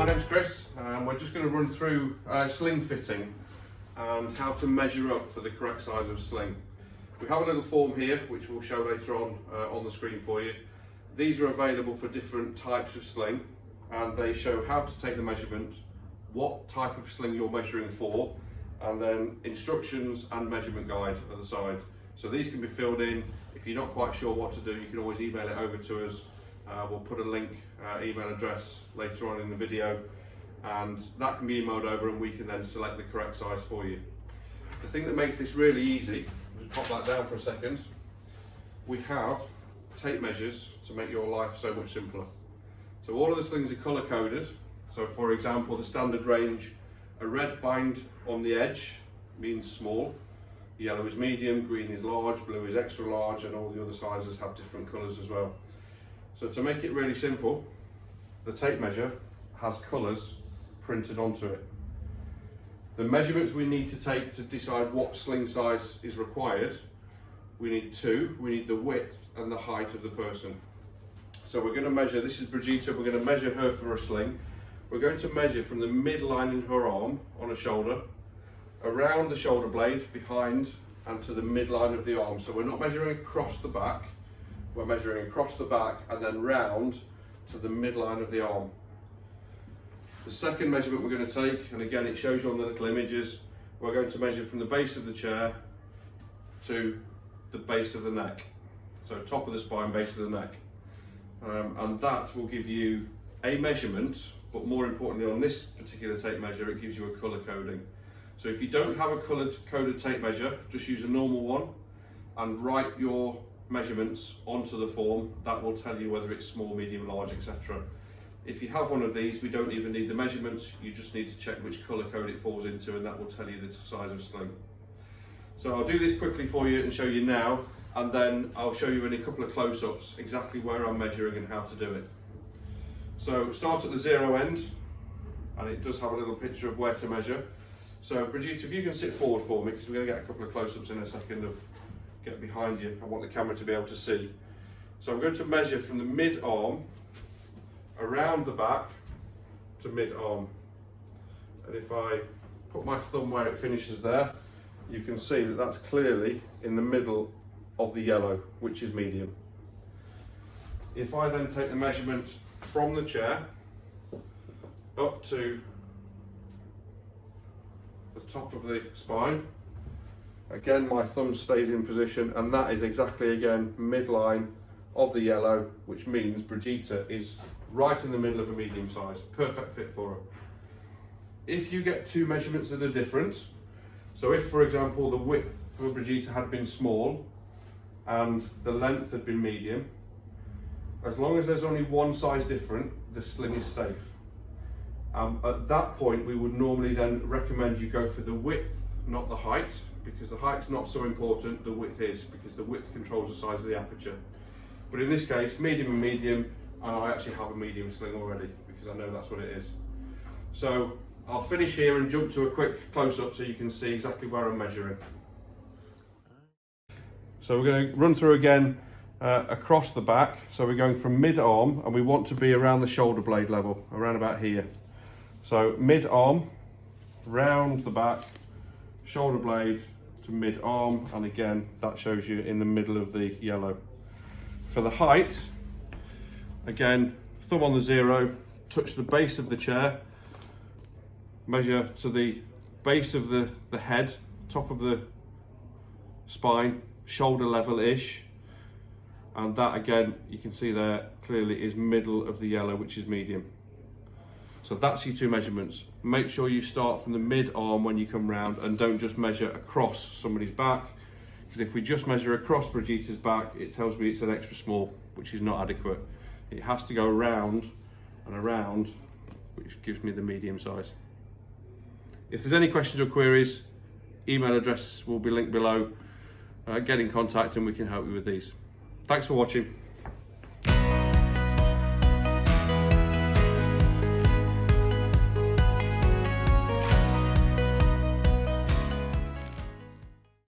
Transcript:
my name's Chris. We're just going to run through sling fitting and how to measure up for the correct size of sling. We have a little form here which we'll show later on the screen for you. These are available for different types of sling, and they show how to take the measurement, what type of sling you're measuring for, and then instructions and measurement guide at the side. So these can be filled in. If you're not quite sure what to do, you can always email it over to us. We'll put a link, email address later on in the video, and that can be emailed over and we can then select the correct size for you. The thing that makes this really easy, just pop that down for a second, we have tape measures to make your life so much simpler. So all of the slings are colour coded. So for example, the standard range, a red bind on the edge means small, yellow is medium, green is large, blue is extra large, and all the other sizes have different colours as well. So to make it really simple, the tape measure has colours printed onto it. The measurements we need to take to decide what sling size is required, we need two. We need the width and the height of the person. So we're going to measure, this is Brigitte, we're going to measure her for a sling. We're going to measure from the midline in her arm on her shoulder, around the shoulder blade, behind, and to the midline of the arm. So we're not measuring across the back, we're measuring across the back and then round to the midline of the arm. The second measurement we're going to take, and again it shows you on the little images, we're going to measure from the base of the chair to the base of the neck. So top of the spine, base of the neck. And that will give you a measurement, but more importantly on this particular tape measure, it gives you a colour coding. So if you don't have a coloured coded tape measure, just use a normal one and write your measurements onto the form. That will tell you whether it's small, medium, large, etc. If you have one of these, we don't even need the measurements, you just need to check which colour code it falls into, and that will tell you the size of sling. So I'll do this quickly for you and show you now, and then I'll show you in a couple of close-ups exactly where I'm measuring and how to do it. So start at the zero end, and it does have a little picture of where to measure. So Brigitte, if you can sit forward for me, because we're going to get a couple of close-ups in a second of get behind you. I want the camera to be able to see. So I'm going to measure from the mid-arm, around the back to mid-arm. And if I put my thumb where it finishes there, you can see that that's clearly in the middle of the yellow, which is medium. If I then take the measurement from the chair up to the top of the spine, again my thumb stays in position, and that is exactly again midline of the yellow, which means Brigitte is right in the middle of a medium size, perfect fit for her. If you get two measurements that are different, so if for example the width for Brigitte had been small and the length had been medium, as long as there's only one size different, the sling is safe. At that point we would normally then recommend you go for the width, not the height, because the height's not so important, the width is, because the width controls the size of the aperture. But in this case, medium and medium, and I actually have a medium sling already because I know that's what it is. So I'll finish here and jump to a quick close-up so you can see exactly where I'm measuring. So we're going to run through again across the back. So we're going from mid-arm, and we want to be around the shoulder blade level, around about here. So mid-arm, round the back, shoulder blade to mid-arm, and again that shows you in the middle of the yellow. For the height, again thumb on the zero, touch the base of the chair, measure to the base of the head, top of the spine, shoulder level-ish, and that again you can see there clearly is middle of the yellow, which is medium. So that's your two measurements. Make sure you start from the mid-arm when you come round, and don't just measure across somebody's back, because if we just measure across Brigitte's back, it tells me it's an extra small, which is not adequate. It has to go around and around, which gives me the medium size. If there's any questions or queries, email address will be linked below. Get in contact and we can help you with these. Thanks for watching.